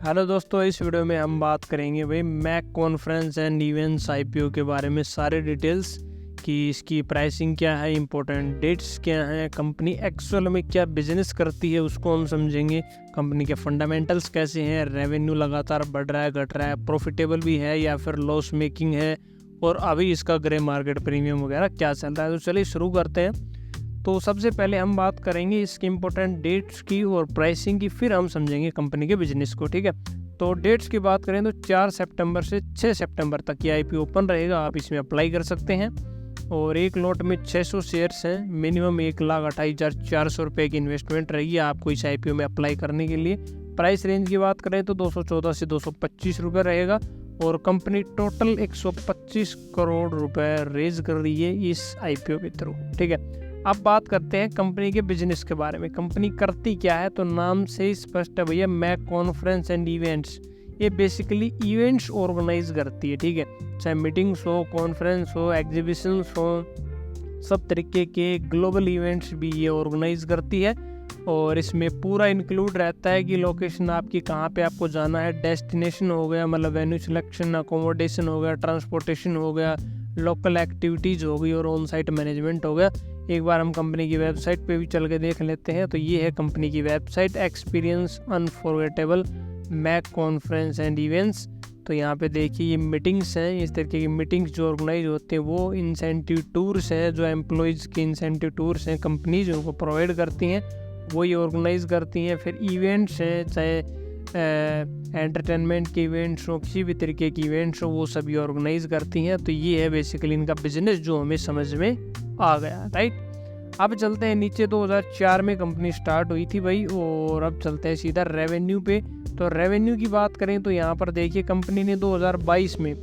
Hello दोस्तों, इस video में हम बात करेंगे भाई Mach Conference and Events IPO के बारे में सारे डिटेल्स कि इसकी प्राइसिंग क्या है, इंपॉर्टेंट डेट्स क्या हैं, कंपनी एक्चुअल में क्या बिजनेस करती है उसको हम समझेंगे, कंपनी के फंडामेंटल्स कैसे हैं, रेवेन्यू लगातार बढ़ रहा है घट रहा है, प्रॉफिटेबल भी है या फिर लॉस मेकिंग है, और अभी इसका ग्रे मार्केट प्रीमियम वगैरह क्या चल रहा है। तो चलिए शुरू करते हैं। तो सबसे पहले हम बात करेंगे इसके इम्पोर्टेंट डेट्स की और प्राइसिंग की, फिर हम समझेंगे कंपनी के बिजनेस को। ठीक है, तो डेट्स की बात करें तो 4 सितंबर से 6 सितंबर तक ये आईपीओ ओपन रहेगा। आप इसमें अप्लाई कर सकते हैं और एक लॉट में 600 शेयर्स हैं। मिनिमम 1,28,400 रुपये की इन्वेस्टमेंट रहेगी आपको इस आईपीओ में अप्लाई करने के लिए। प्राइस रेंज की बात करें तो 214 से 225 रुपये रहेगा और कंपनी टोटल 125 करोड़ रुपए रेज कर रही है इस आईपीओ के थ्रू। ठीक है, अब बात करते हैं कंपनी के बिजनेस के बारे में। कंपनी करती क्या है, तो नाम से ही स्पष्ट है भैया, मैक कॉन्फ्रेंस एंड इवेंट्स। ये बेसिकली इवेंट्स ऑर्गेनाइज करती है। ठीक है, चाहे मीटिंग्स हो, कॉन्फ्रेंस हो, एग्जीबिशंस हो, सब तरीके के ग्लोबल इवेंट्स भी ये ऑर्गेनाइज करती है। और इसमें पूरा इंक्लूड रहता है कि लोकेशन आपकी कहाँ पे आपको जाना है, डेस्टिनेशन हो गया मतलब वेन्यू सिलेक्शन, अकोमोडेशन हो गया, ट्रांसपोर्टेशन हो गया, लोकल एक्टिविटीज़ हो गई और ऑन साइट मैनेजमेंट हो गया। एक बार हम कंपनी की वेबसाइट पे भी चल के देख लेते हैं। तो ये है कंपनी की website, experience unforgettable Mach Conference and Events. तो यहाँ पे देखिए ये मीटिंग्स हैं, इस तरीके की मीटिंग्स जो ऑर्गेनाइज होते हैं। वो इंसेंटिव टूर्स हैं, जो एम्प्लॉयज़ के इंसेंटिव टूर्स हैं, कंपनीज उनको प्रोवाइड करती हैं, वही ऑर्गेनाइज करती हैं। फिर इवेंट्स हैं, चाहे एंटरटेनमेंट के इवेंट्स हो, किसी भी तरीके की इवेंट्स हो, वो सभी ऑर्गेनाइज करती हैं। तो ये है बेसिकली इनका बिजनेस जो हमें समझ में आ गया। राइट, अब चलते हैं नीचे। 2004 में कंपनी स्टार्ट हुई थी भाई, और अब चलते हैं सीधा रेवेन्यू पे। तो रेवेन्यू की बात करें तो यहाँ पर देखिए कंपनी ने 2022 में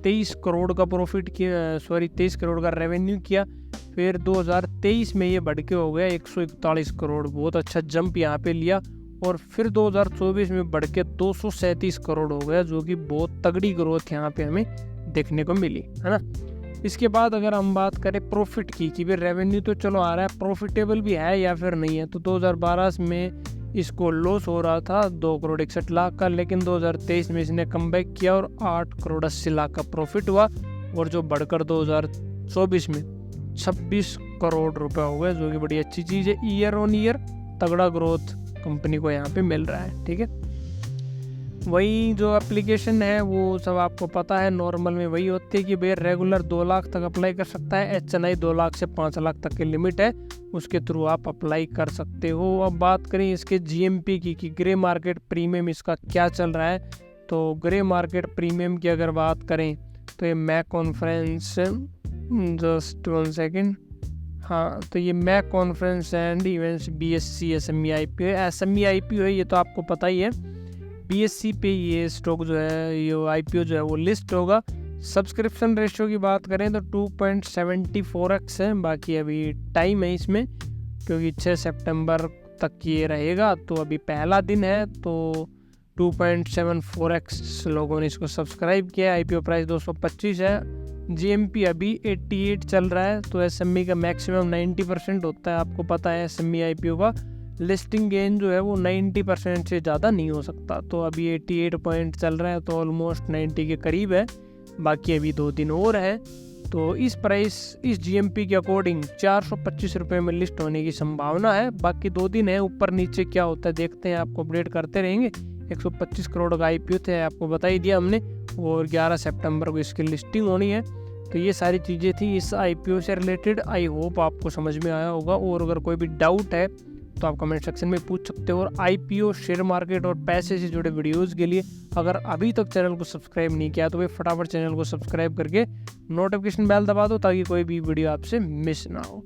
23 करोड़ का प्रॉफिट किया, 23 करोड़ का रेवेन्यू किया। फिर 2023 में ये बढ़ के हो गया 141 करोड़, बहुत अच्छा जंप यहाँ पे लिया। और फिर 2024 में बढ़ के 237 करोड़ हो गया, जो कि बहुत तगड़ी ग्रोथ यहाँ पे हमें देखने को मिली, है ना। इसके बाद अगर हम बात करें प्रॉफिट की, कि भाई रेवेन्यू तो चलो आ रहा है, प्रॉफिटेबल भी है या फिर नहीं है, तो 2012 में इसको लॉस हो रहा था 2 करोड़ 61 लाख का, लेकिन 2023 में इसने कमबैक किया और 8 करोड़ 80 लाख का प्रॉफिट हुआ, और जो बढ़कर 2024 में 26 करोड़ रुपए हो गए, जो कि बड़ी अच्छी चीज़ है। ईयर ऑन ईयर तगड़ा ग्रोथ कंपनी को यहाँ पे मिल रहा है। ठीक है, वही जो एप्लीकेशन है वो सब आपको पता है, नॉर्मल में वही होती है कि भाई रेगुलर 2 लाख तक अप्लाई कर सकता है, HNI 2 लाख से 5 लाख तक की लिमिट है, उसके थ्रू आप अप्लाई कर सकते हो। अब बात करें इसके GMP की, कि ग्रे मार्केट प्रीमियम इसका क्या चल रहा है। तो ग्रे मार्केट प्रीमियम की अगर बात करें तो ये मैक कॉन्फ्रेंस, जस्ट 1 सेकेंड, हाँ, तो ये Mach Conference and Events BSE SME IPO है। SME IPO है, ये तो आपको पता ही है। BSE पे ये स्टॉक जो है, ये IPO जो है वो लिस्ट होगा। सब्सक्रिप्शन रेशियो की बात करें तो 2.74x है। बाकी अभी टाइम है इसमें, क्योंकि 6 सितंबर तक ये रहेगा, तो अभी पहला दिन है, तो 2.74x लोगों ने इसको सब्सक्राइब किया। IPO प्राइस 225 है। GMP अभी 88 चल रहा है। तो SME का मैक्सिमम 90% होता है, आपको पता है SME IPO का लिस्टिंग गेन जो है वो 90% से ज़्यादा नहीं हो सकता। तो अभी 88 पॉइंट चल रहा है, तो ऑलमोस्ट 90 के करीब है। बाकी अभी 2 दिन और है। तो इस GMP के अकॉर्डिंग 425 रुपये में लिस्ट होने की संभावना है। बाकी 2 दिन है, ऊपर नीचे क्या होता है देखते हैं, आपको अपडेट करते रहेंगे। 125 करोड़ का IPO थे, आपको बता ही दिया हमने, और 11 सितंबर को इसकी लिस्टिंग होनी है। तो ये सारी चीज़ें थी इस IPO से रिलेटेड। आई होप आपको समझ में आया होगा, और अगर कोई भी डाउट है तो आप कमेंट सेक्शन में पूछ सकते हो। और IPO, शेयर मार्केट और पैसे से जुड़े वीडियोस के लिए अगर अभी तक चैनल को सब्सक्राइब नहीं किया तो वे फटाफट चैनल को सब्सक्राइब करके नोटिफिकेशन बेल दबा दो, ताकि कोई भी वीडियो आपसे मिस ना हो।